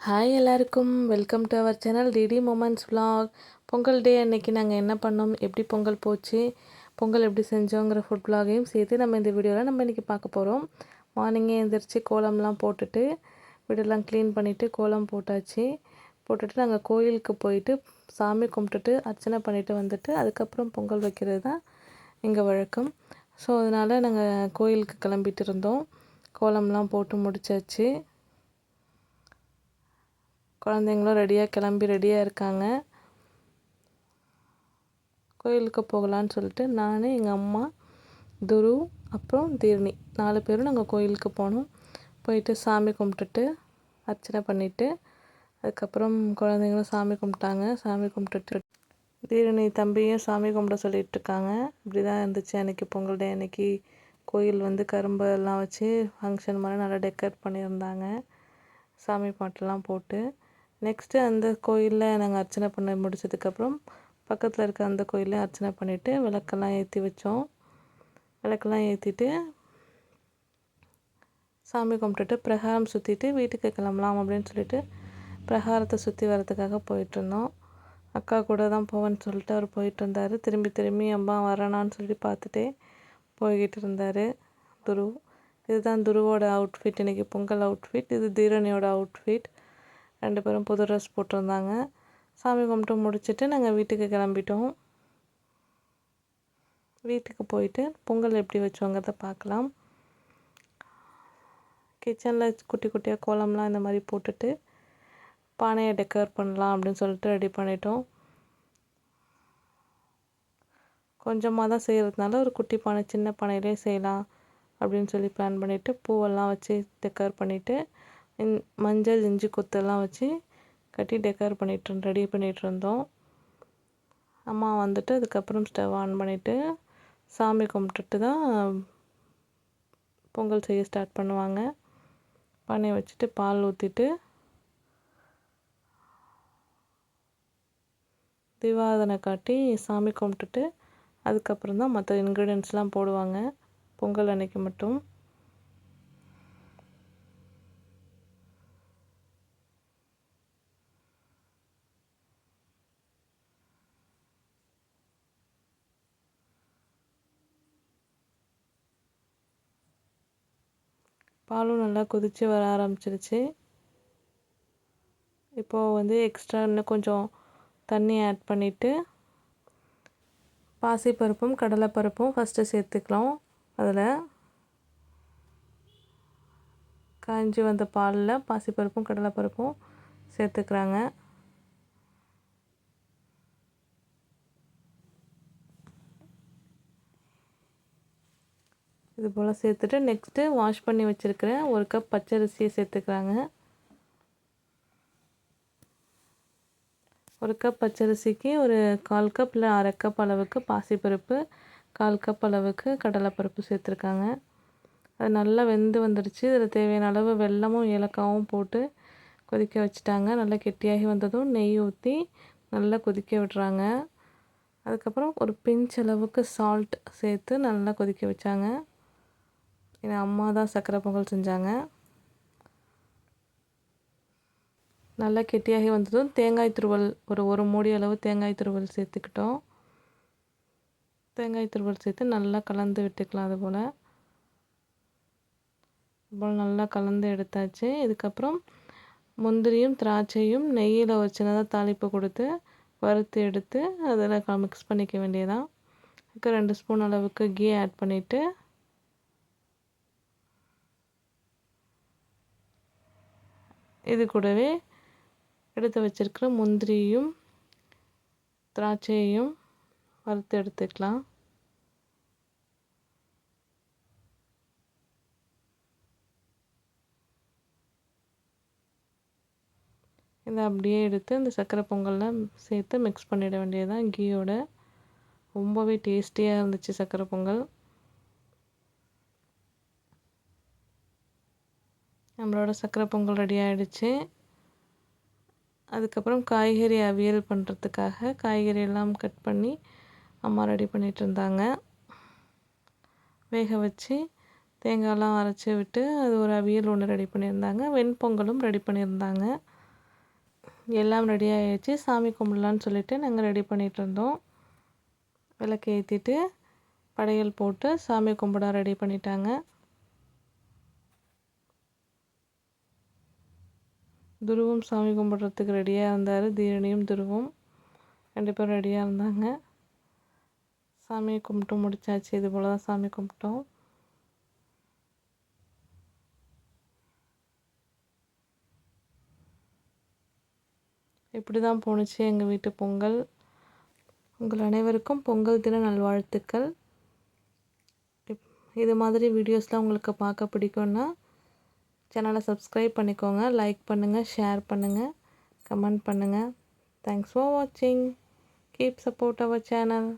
Hi எல்லாருக்கும் welcome to our channel DD moments vlog. Pongal day அன்னைக்கு நாங்கள் என்ன பண்ணோம், எப்படி பொங்கல் போச்சு, பொங்கல் எப்படி செஞ்சோங்கிற ஃபுட் vlogகையும் சேர்த்து நம்ம இந்த வீடியோவில் நம்ம இன்றைக்கி பார்க்க போகிறோம். மார்னிங்கே எழுந்திரிச்சு கோலம்லாம் போட்டுட்டு வீடெல்லாம் க்ளீன் பண்ணிவிட்டு கோலம் போட்டுட்டு நாங்கள் கோயிலுக்கு போயிட்டு சாமி கும்பிட்டுட்டு அர்ச்சனை பண்ணிவிட்டு வந்துட்டு அதுக்கப்புறம் பொங்கல் வைக்கிறது தான் எங்கள் வழக்கம். ஸோ அதனால் நாங்கள் கோயிலுக்கு கிளம்பிட்டு இருந்தோம். கோலம்லாம் போட்டு முடிச்சாச்சு. குழந்தைங்களும் ரெடியாக இருக்காங்க. கோயிலுக்கு போகலான்னு சொல்லிட்டு நான், எங்கள் அம்மா, துரு, அப்புறம் தீர்னி 4 பேரும் நாங்கள் கோயிலுக்கு போனோம். போயிட்டு சாமி கும்பிட்டுட்டு அர்ச்சனை பண்ணிவிட்டு அதுக்கப்புறம் குழந்தைங்களும் சாமி கும்பிட்டாங்க. சாமி கும்பிட்டுட்டு தீர்னி தம்பியும் சாமி கும்பிட சொல்லிகிட்டு இருக்காங்க. இப்படி தான் இருந்துச்சு அன்றைக்கி பொங்கல் டே அன்றைக்கி. கோயில் கரும்பு எல்லாம் வச்சு ஃபங்க்ஷன் மாதிரி நல்லா டெக்கரேட் பண்ணியிருந்தாங்க. சாமி பாட்டெல்லாம் போட்டு நெக்ஸ்ட்டு அந்த கோயிலில் நாங்கள் அர்ச்சனை பண்ண முடிச்சதுக்கப்புறம் பக்கத்தில் இருக்க அந்த கோயிலில் அர்ச்சனை பண்ணிவிட்டு விளக்கெல்லாம் ஏற்றி வச்சோம். விளக்கெல்லாம் ஏற்றிட்டு சாமி கும்பிட்டுட்டு பிரகாரம் சுற்றிட்டு வீட்டுக்கு கிளம்பலாம் அப்படின்னு சொல்லிட்டு பிரகாரத்தை சுற்றி வரதுக்காக போயிட்டுருந்தோம். அக்கா கூட தான் போவேன்னு சொல்லிட்டு அவர் போயிட்டு இருந்தார். திரும்பி அம்மா வரேனான்னு சொல்லி பார்த்துட்டே போய்கிட்டு இருந்தார் துரு. இதுதான் துருவோட அவுட்ஃபிட், இன்றைக்கி பொங்கல் அவுட்ஃபிட். இது தீரணியோட அவுட்ஃபிட். 2 பேரும் புது ட்ரெஸ் போட்டிருந்தாங்க. சாமி கும்பிட்டு முடிச்சுட்டு நாங்கள் வீட்டுக்கு கிளம்பிட்டோம். வீட்டுக்கு போயிட்டு பொங்கல் எப்படி வச்சோங்கிறத பார்க்கலாம். கிச்சனில் குட்டி குட்டியாக கோலம்லாம் இந்த மாதிரி போட்டுட்டு பானையை டெக்கர் பண்ணலாம் அப்படின்னு சொல்லிட்டு ரெடி பண்ணிட்டோம். கொஞ்சமாக தான் செய்கிறதுனால ஒரு குட்டி பானை, சின்ன பானையிலே செய்யலாம் அப்படின்னு சொல்லி பிளான் பண்ணிவிட்டு பூவெல்லாம் வச்சு டெக்கர் பண்ணிவிட்டு மஞ்சள் இஞ்சி கொத்தெல்லாம் வச்சு கட்டி டெக்கர் ரெடி பண்ணிகிட்டு இருந்தோம். அம்மா வந்துட்டு அதுக்கப்புறம் ஸ்டவ் ஆன் பண்ணிவிட்டு சாமி கும்பிட்டுட்டு தான் பொங்கல் செய்ய ஸ்டார்ட் பண்ணுவாங்க. பானையை வச்சுட்டு பால் ஊற்றிட்டு தீபாராதனை காட்டி சாமி கும்பிட்டுட்டு அதுக்கப்புறம் தான் மற்ற இன்க்ரீடியன்ட்ஸ்லாம் போடுவாங்க பொங்கல் அன்னைக்கு மட்டும். பாலும் நல்லா கொதித்து வர ஆரம்பிச்சிருச்சு. இப்போது எக்ஸ்ட்ரா இன்னும் கொஞ்சம் தண்ணி ஆட் பண்ணிவிட்டு பாசிப்பருப்பும் கடலைப்பருப்பும் ஃபஸ்ட்டு சேர்த்துக்கலாம். அதில் காய்ஞ்சி வந்த பாலில் பாசிப்பருப்பும் கடலைப்பருப்பும் சேர்த்துக்கிறாங்க. இது போல் சேர்த்துட்டு நெக்ஸ்ட்டு வாஷ் பண்ணி வச்சுருக்கிற 1 கப் பச்சரிசியை சேர்த்துக்கிறாங்க. 1 கப் பச்சரிசிக்கு ஒரு 1/4 கப் இல்லை 1/2 கப் அளவுக்கு பாசிப்பருப்பு, 1/4 கப் அளவுக்கு கடலைப்பருப்பு சேர்த்துருக்காங்க. அது நல்லா வெந்து வந்துடுச்சு. இதில் தேவையான அளவு வெல்லமும் ஏலக்காவும் போட்டு கொதிக்க வச்சுட்டாங்க. நல்லா கெட்டியாகி வந்ததும் நெய் ஊற்றி நல்லா கொதிக்க விடுறாங்க. அதுக்கப்புறம் ஒரு பிஞ்ச் அளவுக்கு சால்ட் சேர்த்து நல்லா கொதிக்க வச்சாங்க. ஏன்னா அம்மா தான் சர்க்கரை பொங்கல் செஞ்சாங்க. நல்லா கெட்டியாகி வந்ததும் தேங்காய் துருவல் ஒரு மூடி அளவு தேங்காய் துருவல் சேர்த்துக்கிட்டோம். தேங்காய் துருவல் சேர்த்து நல்லா கலந்து விட்டுக்கலாம். அதுபோல் நல்லா கலந்து எடுத்தாச்சு. இதுக்கப்புறம் முந்திரியும் திராட்சையும் நெய்யில் ஒரு சின்னதாக தாளிப்பு கொடுத்து வறுத்து எடுத்து அதில் மிக்ஸ் பண்ணிக்க வேண்டியதான். அதுக்கு 2 ஸ்பூன் அளவுக்கு கீ ஆட் பண்ணிவிட்டு இது கூடவே எடுத்து வச்சிருக்கிற முந்திரியும் திராட்சையையும் வறுத்து எடுத்துக்கலாம். இதை அப்படியே எடுத்து இந்த சர்க்கரை பொங்கலில் சேர்த்து மிக்ஸ் பண்ணிட வேண்டியதுதான் கீயோட. ரொம்பவே டேஸ்டியாக இருந்துச்சு சர்க்கரை பொங்கல். நம்மளோட சர்க்கரை பொங்கல் ரெடி ஆகிடுச்சு. அதுக்கப்புறம் காய்கறி அவியல் பண்ணுறதுக்காக காய்கறி எல்லாம் கட் பண்ணி அம்மா ரெடி பண்ணிகிட்டு இருந்தாங்க. வேக வச்சு தேங்காயெல்லாம் அரைச்சி விட்டு அது ஒரு அவியல் ஒன்று ரெடி பண்ணியிருந்தாங்க. வெண்பொங்கலும் ரெடி பண்ணியிருந்தாங்க. எல்லாம் ரெடி ஆகிடுச்சு. சாமி கும்பிடலான்னு சொல்லிட்டு நாங்கள் ரெடி பண்ணிகிட்டு இருந்தோம். விளக்கு ஏற்றிட்டு படையல் போட்டு சாமி கும்பிட ரெடி பண்ணிட்டாங்க. துருவும் சாமி கும்பிட்றதுக்கு ரெடியாக இருந்தார். தீரணியும் துருவும் 2 பேரும் ரெடியாக இருந்தாங்க. சாமியை கும்பிட்டு முடிச்சாச்சு. இது போல் தான் சாமி கும்பிட்டோம். இப்படி தான் போணுச்சு எங்கள் வீட்டு பொங்கல். உங்கள் அனைவருக்கும் பொங்கல் தின நல்வாழ்த்துக்கள். இது மாதிரி வீடியோஸ்லாம் உங்களுக்கு பார்க்க பிடிக்கும்னா சேனலை சப்ஸ்கிரைப் பண்ணிக்கோங்க. லைக் பண்ணுங்கள், ஷேர் பண்ணுங்கள், கமெண்ட் பண்ணுங்கள். தேங்க்ஸ் ஃபார் வாட்சிங். Keep support our channel.